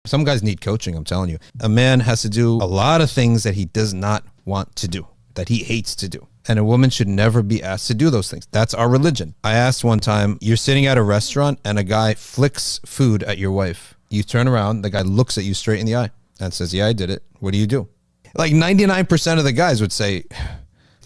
Some guys need coaching, I'm telling you. A man has to do a lot of things that he does not want to do, that he hates to do. And a woman should never be asked to do those things. That's our religion. I asked one time, you're sitting at a restaurant and a guy flicks food at your wife. You turn around, the guy looks at you straight in the eye and says, yeah, I did it. What do you do? Like 99% of the guys would say,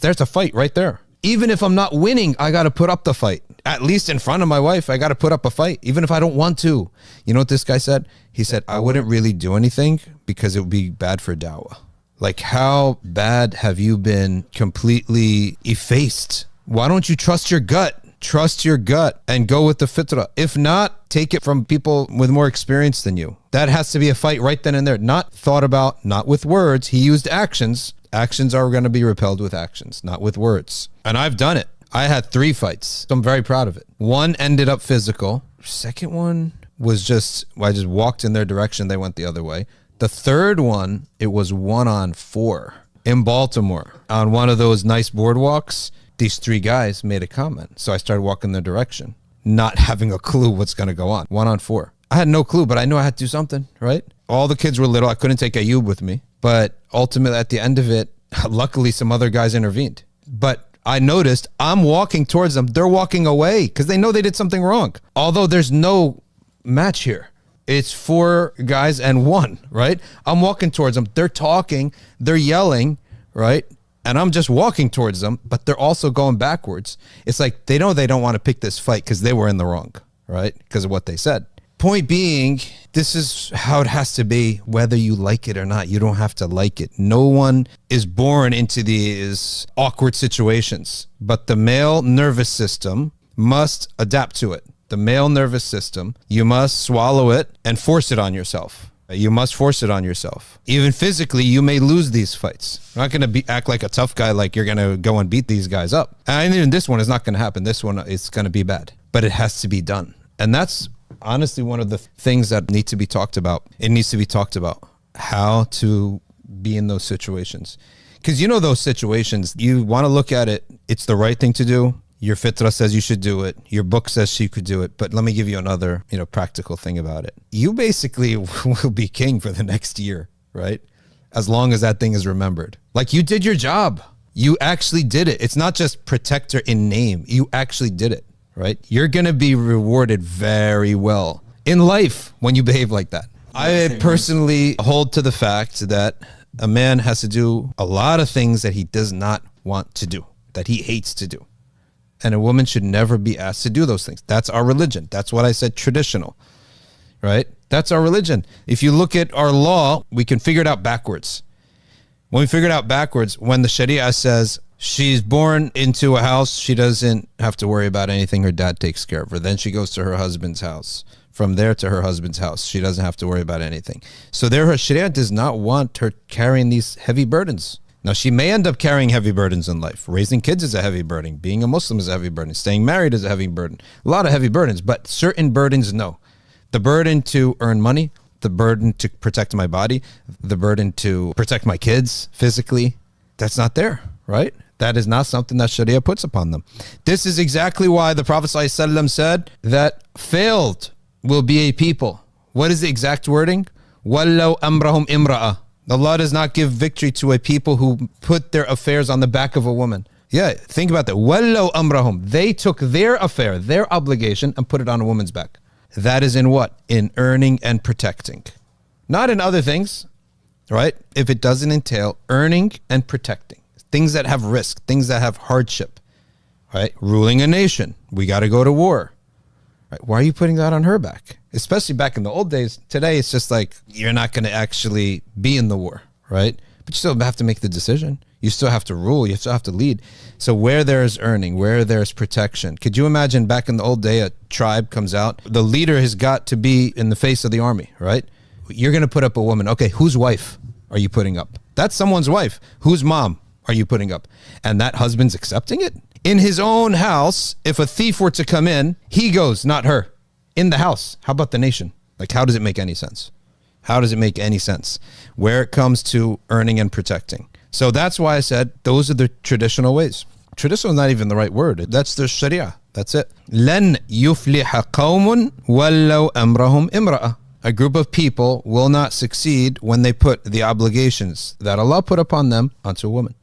there's a fight right there. Even if I'm not winning, I got to put up the fight. At least in front of my wife, I got to put up a fight, even if I don't want to. You know what this guy said? He said, I wouldn't really do anything because it would be bad for dawah. Like, how bad have you been completely effaced? Why don't you trust your gut? Trust your gut and go with the fitrah. If not, take it from people with more experience than you. That has to be a fight right then and there. Not thought about, not with words. He used actions. Actions are going to be repelled with actions, not with words. And I've done it. I had 3 fights. So I'm very proud of it. One ended up physical. Second one was I just walked in their direction. They went the other way. The third one, it was 1-on-4 in Baltimore on one of those nice boardwalks. These 3 guys made a comment. So I started walking their direction, not having a clue what's going to go on. 1-on-4. I had no clue, but I knew I had to do something, right? All the kids were little. I couldn't take Ayub with me. But ultimately, at the end of it, luckily, some other guys intervened. But I noticed I'm walking towards them. They're walking away because they know they did something wrong. Although there's no match here. It's 4 guys and 1, right? I'm walking towards them. They're talking. They're yelling, right? And I'm just walking towards them, but they're also going backwards. It's like they know they don't want to pick this fight because they were in the wrong, right? Because of what they said. Point being, this is how it has to be, whether you like it or not. You don't have to like it. No one is born into these awkward situations, but the male nervous system must adapt to it. The male nervous system, you must swallow it and force it on yourself. You must force it on yourself. Even physically, you may lose these fights. You're not going to act like a tough guy, like you're going to go and beat these guys up. And even this one is not going to happen. This one is going to be bad, but it has to be done. And that's honestly one of the things that need to be talked about. It needs to be talked about how to be in those situations. Because you know those situations, you want to look at it, it's the right thing to do. Your fitrah says you should do it. Your book says she could do it. But let me give you another, practical thing about it. You basically will be king for the next year, right? As long as that thing is remembered. Like, you did your job. You actually did it. It's not just protector in name. You actually did it, right? You're going to be rewarded very well in life when you behave like that. I personally hold to the fact that a man has to do a lot of things that he does not want to do, that he hates to do. And a woman should never be asked to do those things. That's our religion. That's what I said, traditional, right? That's our religion. If you look at our law, we can figure it out backwards. When we figure it out backwards, when the Sharia says she's born into a house, she doesn't have to worry about anything. Her dad takes care of her. Then she goes to her husband's house. From there to her husband's house, she doesn't have to worry about anything. So there, her Sharia does not want her carrying these heavy burdens. Now, she may end up carrying heavy burdens in life. Raising kids is a heavy burden. Being a Muslim is a heavy burden. Staying married is a heavy burden. A lot of heavy burdens, but certain burdens, no. The burden to earn money, the burden to protect my body, the burden to protect my kids physically, that's not there, right? That is not something that Sharia puts upon them. This is exactly why the Prophet ﷺ said that failed will be a people. What is the exact wording? وَلَّوْ أَمْرَهُمْ إِمْرَأَةً. Allah does not give victory to a people who put their affairs on the back of a woman. Yeah, think about that. وَلَّوْ أَمْرَهُمْ. They took their affair, their obligation, and put it on a woman's back. That is in what? In earning and protecting. Not in other things, right? If it doesn't entail earning and protecting. Things that have risk, things that have hardship, right? Ruling a nation. We got to go to war. Right? Why are you putting that on her back? Especially back in the old days. Today, it's just like, you're not going to actually be in the war, right? But you still have to make the decision. You still have to rule. You still have to lead. So where there's earning, where there's protection. Could you imagine back in the old day, a tribe comes out, the leader has got to be in the face of the army, right? You're going to put up a woman. Okay, whose wife are you putting up? That's someone's wife. Whose mom are you putting up? And that husband's accepting it? In his own house, if a thief were to come in, he goes, not her. In the house. How about the nation? Like, how does it make any sense? How does it make any sense? Where it comes to earning and protecting. So that's why I said those are the traditional ways. Traditional is not even the right word. That's the Sharia. That's it. لَن يُفْلِحَ قَوْمٌ وَلَّوْ أَمْرَهُمْ إِمْرَأَةً. A group of people will not succeed when they put the obligations that Allah put upon them onto a woman.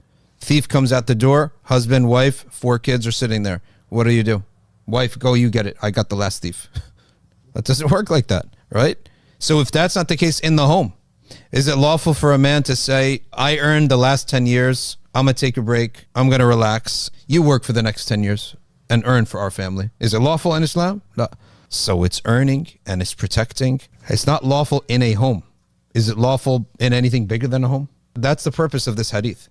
Thief comes at the door, husband, wife, 4 kids are sitting there. What do? Wife, go, you get it. I got the last thief. That doesn't work like that, right? So if that's not the case in the home, is it lawful for a man to say, I earned the last 10 years, I'm going to take a break, I'm going to relax, you work for the next 10 years and earn for our family? Is it lawful in Islam? No. So it's earning and it's protecting. It's not lawful in a home. Is it lawful in anything bigger than a home? That's the purpose of this hadith.